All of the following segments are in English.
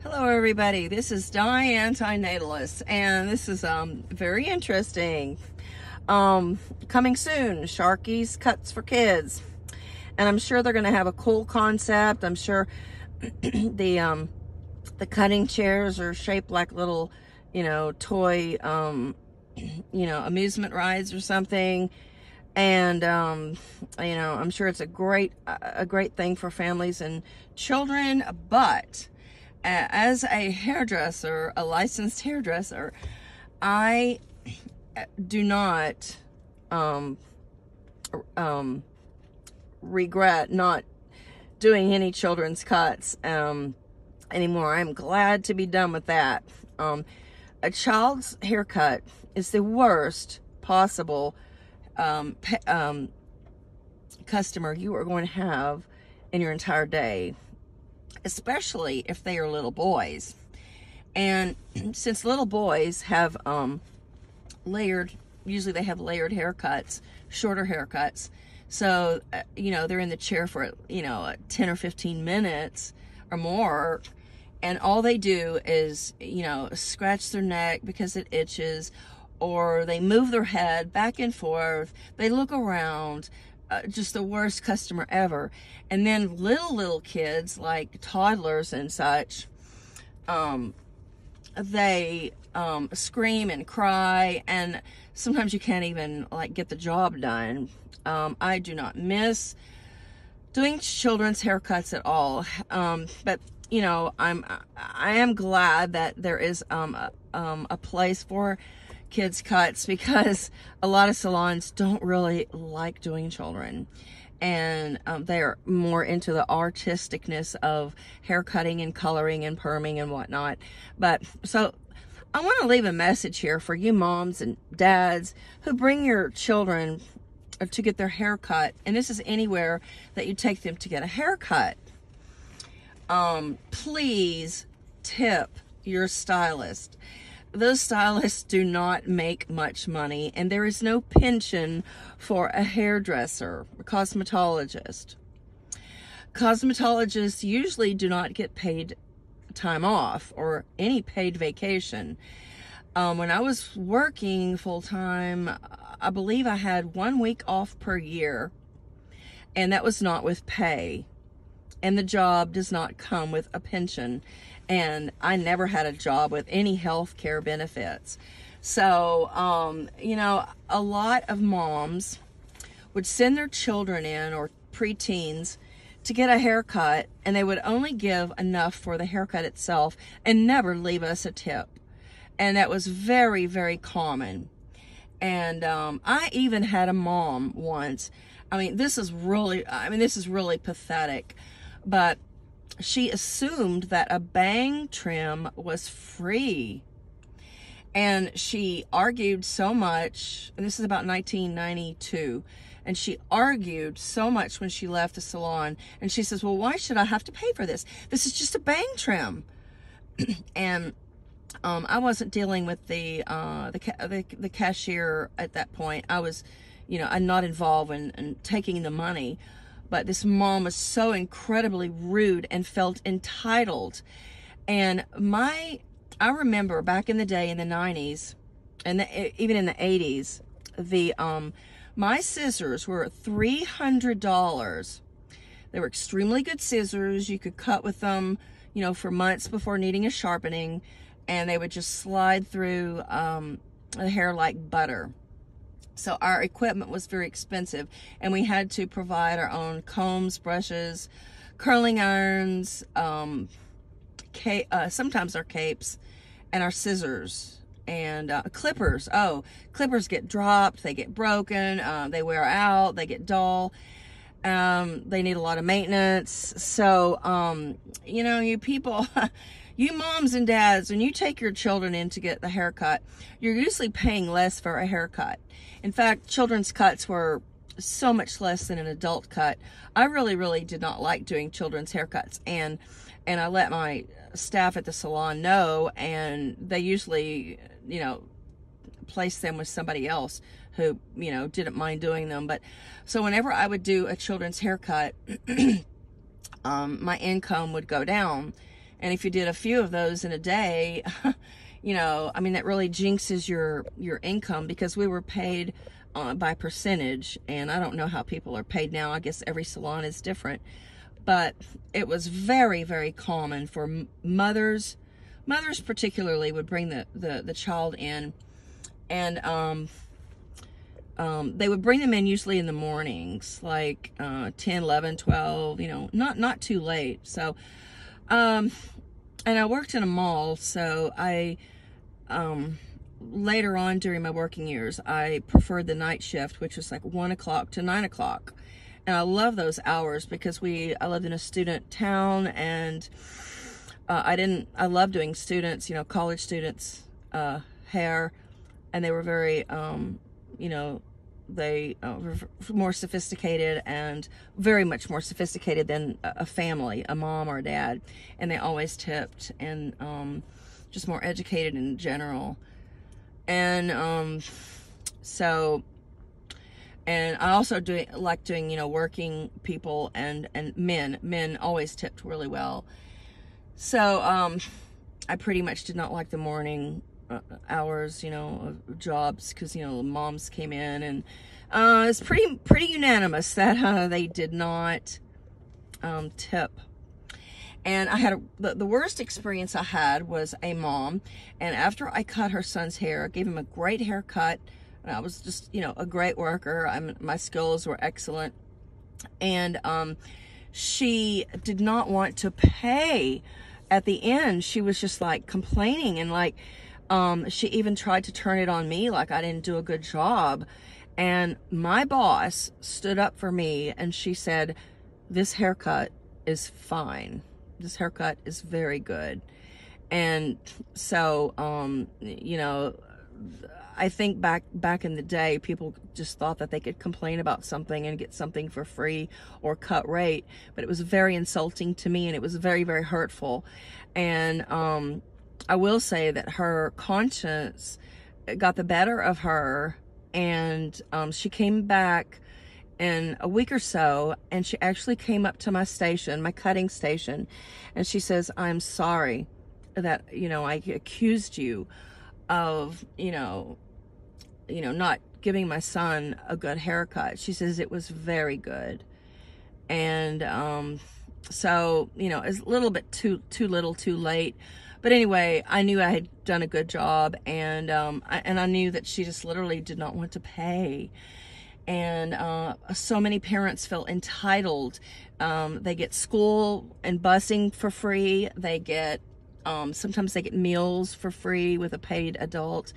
Hello everybody, this is Diane Antinatalist, and this is very interesting. Coming soon, Sharky's Cuts for Kids. And I'm sure they're gonna have a cool concept. I'm sure the cutting chairs are shaped like little, toy amusement rides or something. And I'm sure it's a great thing for families and children, but as a hairdresser, a licensed hairdresser, I do not regret not doing any children's cuts anymore. I'm glad to be done with that. A child's haircut is the worst possible customer you are going to have in your entire day, especially if they are little boys. And since little boys have usually they have layered haircuts, shorter haircuts, so they're in the chair for 10 or 15 minutes or more, and all they do is scratch their neck because it itches, or they move their head back and forth, they look around. Just the worst customer ever. And then little kids, like toddlers and such, they scream and cry, and sometimes you can't even get the job done. I do not miss doing children's haircuts at all, but I am glad that there is a place for kids cuts, because a lot of salons don't really like doing children, and they're more into the artisticness of hair cutting and coloring and perming and whatnot. But so I want to leave a message here for you moms and dads who bring your children to get their hair cut, and this is anywhere that you take them to get a haircut. Please tip your stylist. Those stylists do not make much money, and there is no pension for a hairdresser, a cosmetologist. Cosmetologists usually do not get paid time off or any paid vacation. When I was working full-time, I believe I had 1 week off per year, and that was not with pay. And the job does not come with a pension. And I never had a job with any health care benefits. So, a lot of moms would send their children in, or preteens, to get a haircut, and they would only give enough for the haircut itself and never leave us a tip. And that was very, very common. And I even had a mom once. This is really pathetic, but she assumed that a bang trim was free. And she argued so much, and this is about 1992, and she argued so much when she left the salon, and she says, well, why should I have to pay for this? This is just a bang trim. And I wasn't dealing with the cashier at that point. I was, I'm not involved in taking the money. But this mom was so incredibly rude and felt entitled. And I remember back in the day, in the 90s, and even in the 80s, my scissors were $300. They were extremely good scissors. You could cut with them, for months before needing a sharpening, and they would just slide through the hair like butter. So our equipment was very expensive, and we had to provide our own combs, brushes, curling irons, sometimes our capes, and our scissors, and clippers. Oh, clippers get dropped, they get broken, they wear out, they get dull, they need a lot of maintenance. So, you people... You moms and dads, when you take your children in to get the haircut, you're usually paying less for a haircut. In fact, children's cuts were so much less than an adult cut. I really did not like doing children's haircuts, and I let my staff at the salon know, and they usually, place them with somebody else who, didn't mind doing them. But so whenever I would do a children's haircut, my income would go down. And if you did a few of those in a day, you know, I mean, that really jinxes your income, because we were paid by percentage. And I don't know how people are paid now. I guess every salon is different. But it was very, very common for mothers particularly would bring the child in, and they would bring them in usually in the mornings, like 10, 11, 12, you know, not too late. So, and I worked in a mall, so I, later on during my working years, I preferred the night shift, which was like 1 o'clock to 9 o'clock. And I love those hours because I lived in a student town, and I love doing students, you know, college students, hair, and they were very, you know, they were more sophisticated, and very much more sophisticated than a family, a mom or a dad, and they always tipped, and just more educated in general. And so, and I also like doing, you know, working people and men always tipped really well. So I pretty much did not like the morning hours, you know, of jobs, because, you know, moms came in, and it's pretty unanimous that they did not tip. And I had the worst experience I had was a mom, and after I cut her son's hair, gave him a great haircut, and I was just, you know, a great worker. My skills were excellent, and she did not want to pay. At the end, she was just like complaining, and like she even tried to turn it on me, like I didn't do a good job. And my boss stood up for me, and she said, "This haircut is fine. This haircut is very good." And so, you know, I think back in the day, people just thought that they could complain about something and get something for free or cut rate, but it was very insulting to me, and it was very, very hurtful. And I will say that her conscience got the better of her, and she came back in a week or so, and she actually came up to my station, my cutting station, and she says, "I'm sorry that, you know, I accused you of, you know, not giving my son a good haircut." She says it was very good. And so, you know, it's a little bit too little, too late. But anyway, I knew I had done a good job, and I knew that she just literally did not want to pay. And so many parents feel entitled. They get school and busing for free. They get sometimes they get meals for free with a paid adult.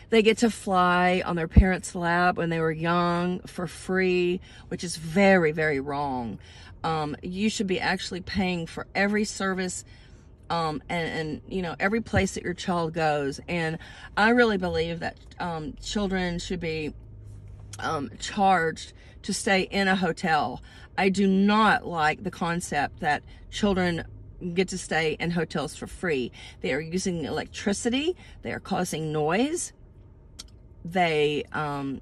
They get to fly on their parents' lap when they were young for free, which is very, very wrong. You should be actually paying for every service and you know, every place that your child goes. And I really believe that children should be charged to stay in a hotel. I do not like the concept that children get to stay in hotels for free. They are using electricity. They are causing noise. They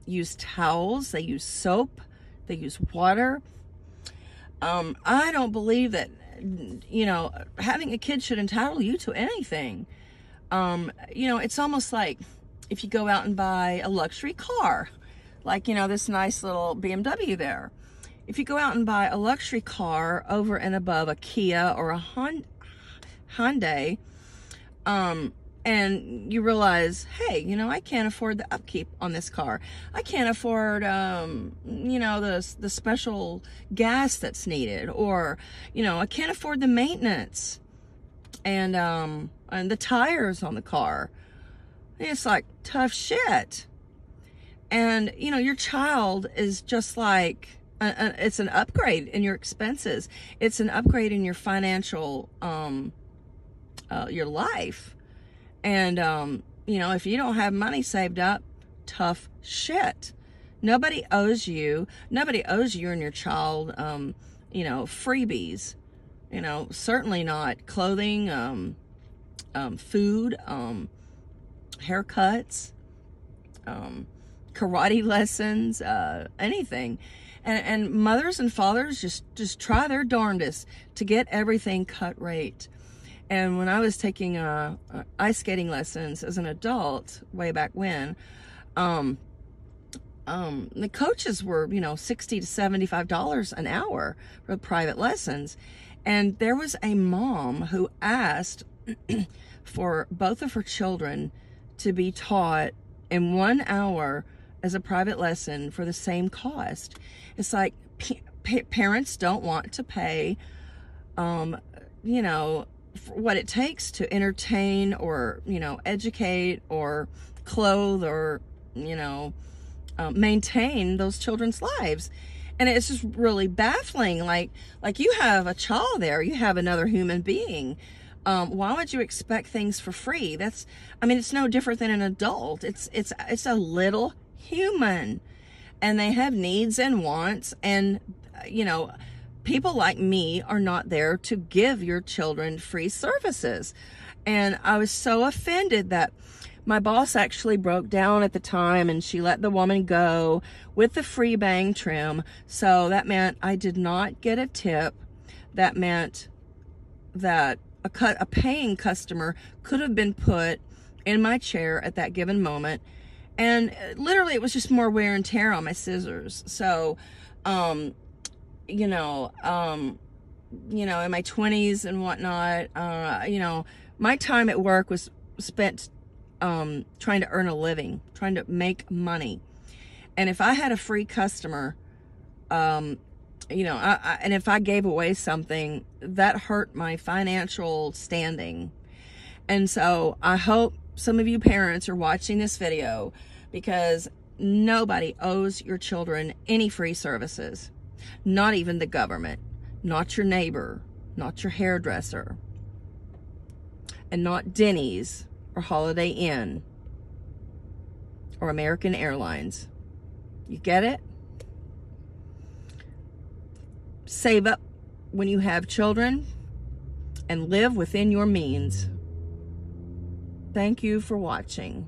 use towels. They use soap. They use water. I don't believe that, you know, having a kid should entitle you to anything. You know, it's almost like if you go out and buy a luxury car, like, you know, this nice little BMW there. If you go out and buy a luxury car over and above a Kia or a Hyundai, and you realize, hey, you know, I can't afford the upkeep on this car. I can't afford, you know, the special gas that's needed, or, you know, I can't afford the maintenance and the tires on the car. It's like tough shit. And, you know, your child is just like, it's an upgrade in your expenses. It's an upgrade in your financial, your life. And, you know, if you don't have money saved up, tough shit. Nobody owes you and your child, you know, freebies. You know, certainly not clothing, food, haircuts, karate lessons, anything. And mothers and fathers just try their darndest to get everything cut rate. And when I was taking ice skating lessons as an adult way back when, the coaches were, you know, $60 to $75 an hour for private lessons. And there was a mom who asked for both of her children to be taught in 1 hour as a private lesson for the same cost. It's like parents don't want to pay, you know, for what it takes to entertain or, you know, educate or clothe or, you know, maintain those children's lives. And it's just really baffling. Like you have a child there, you have another human being. Why would you expect things for free? I mean, it's no different than an adult. It's a little human, and they have needs and wants. And, you know, people like me are not there to give your children free services. And I was so offended that my boss actually broke down at the time, and she let the woman go with the free bang trim. So that meant I did not get a tip. That meant that a paying customer could have been put in my chair at that given moment. And literally it was just more wear and tear on my scissors. So, you know, in my 20s and whatnot, you know, my time at work was spent trying to earn a living, trying to make money. And if I had a free customer, you know, and if I gave away something, that hurt my financial standing. And so I hope some of you parents are watching this video, because nobody owes your children any free services. Not even the government, not your neighbor, not your hairdresser, and not Denny's or Holiday Inn or American Airlines. You get it? Save up when you have children and live within your means. Thank you for watching.